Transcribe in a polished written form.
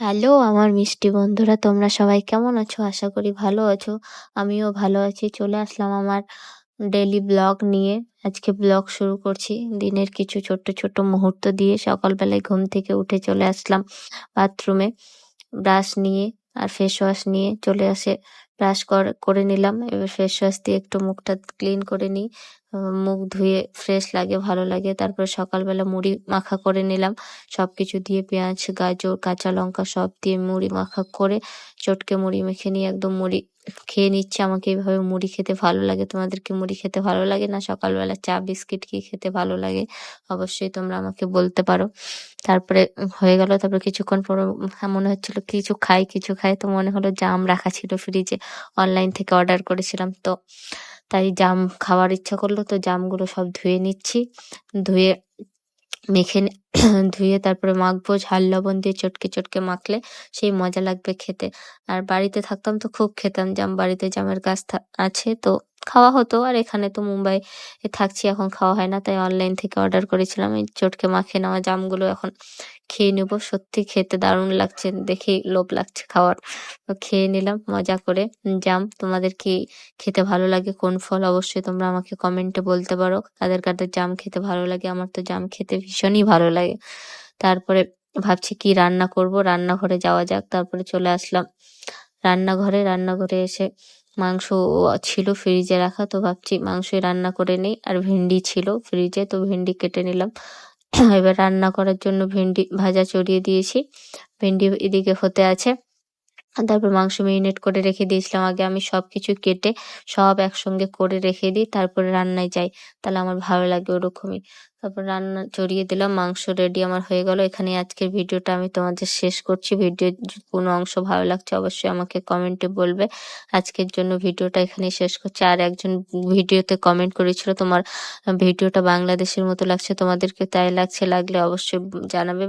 Hello আমার মিষ্টি বন্ধুরা, তোমরা সবাই কেমন আছো? আশা করি ভালো আছো। আমিও ভালো আছি। চলে আসলাম আমার ডেইলি ব্লগ নিয়ে। আজকে ব্লগ শুরু করছি দিনের কিছু ছোট্ট ছোট্ট মুহূর্ত দিয়ে। সকালবেলায় ঘুম থেকে উঠে চলে আসলাম বাথরুমে, ব্রাশ নিয়ে আর ফেস ওয়াশ নিয়ে চলে আসে। ব্রাশ করে নিলাম, এবার ফেস ওয়াশ দিয়ে একটু মুখটা ক্লিন করে নিই। মুখ ধুয়ে ফ্রেশ লাগে, ভালো লাগে। তারপরে সকালবেলা মুড়ি মাখা করে নিলাম, সব কিছু দিয়ে পেঁয়াজ, গাজর, কাঁচা লঙ্কা সব দিয়ে মুড়ি মাখা করে চটকে মুড়ি মেখে নিয়ে একদম মুড়ি খেয়ে নিচ্ছি। আমাকে এইভাবে মুড়ি খেতে ভালো লাগে। তোমাদের কি মুড়ি খেতে ভালো লাগে, না সকালবেলা চা বিস্কিট কি খেতে ভালো লাগে? অবশ্যই তোমরা আমাকে বলতে পারো। তারপরে হয়ে গেল। তারপরে কিছুক্ষণ পর মনে হচ্ছিল কিছু খাই, তো মনে হলো জাম রাখা ছিল ফ্রিজে, অনলাইন থেকে অর্ডার করেছিলাম, তো তাই জাম খাওয়ার ইচ্ছা করলো। তো জামগুলো সব ধুয়ে নিচ্ছি। ধুয়ে মেখে ধুয়ে তারপরে মাখবো। ঝাল লবণ দিয়ে চটকে চটকে মাখলে সেই মজা লাগবে খেতে। আর বাড়িতে থাকতাম তো খুব খেতাম জাম। বাড়িতে জামের গাছ আছে, তো খাওয়া হতো। আর এখানে তো মুম্বাই থাকছি, এখন খাওয়া হয় না, তাই অনলাইন থেকে অর্ডার করেছিলাম। এই চটকে মাখিয়ে নেওয়া জামগুলো এখন খেয়ে নেবো। সত্যি খেতে দারুণ লাগছে, দেখেই লোভ লাগছে খাওয়ার। তো খেয়ে নিলাম মজা করে জাম। তোমাদের কি খেতে ভালো লাগে কোন ফল? অবশ্যই তোমরা আমাকে কমেন্টে বলতে পারো কাদের কাদের জাম খেতে ভালো লাগে। আমার তো জাম খেতে ভীষণই ভালো লাগে। তারপরে ভাবছি কি রান্না করব, রান্নাঘরে যাওয়া যাক। তারপরে চলে আসলাম রান্নাঘরে এসে মাংস ছিল ফ্রিজে রাখা, তো ভাবছি মাংসই রান্না করে নেই। আর ভেন্ডি ছিল ফ্রিজে, তো ভেন্ডি কেটে নিলাম। এবার রান্না করার জন্য ভেন্ডি ভাজা চড়িয়ে দিয়েছি, ভেন্ডি এদিকে হতে আছে। তারপর মাংস মেরিনেট করে রেখে দিয়েছিলাম আগে। আমি সবকিছু কেটে সব একসঙ্গে করে রেখে দিই, তারপরে রান্নায় যাই। তাহলে আমার ভালো লাগে ওরকমই। তারপর রান্না চড়িয়ে দিলাম, মাংস রেডি আমার হয়ে গেল। এখানে আজকের ভিডিওটা আমি তোমাদের শেষ করছি। ভিডিওর কোনো অংশ ভালো লাগছে অবশ্যই আমাকে কমেন্টে বলবে। আজকের জন্য ভিডিওটা এখানেই শেষ করছি। আর একজন ভিডিওতে কমেন্ট করেছিল তোমার ভিডিওটা বাংলাদেশের মতো লাগছে, তোমাদেরকে তাই লাগছে? লাগলে অবশ্যই জানাবে।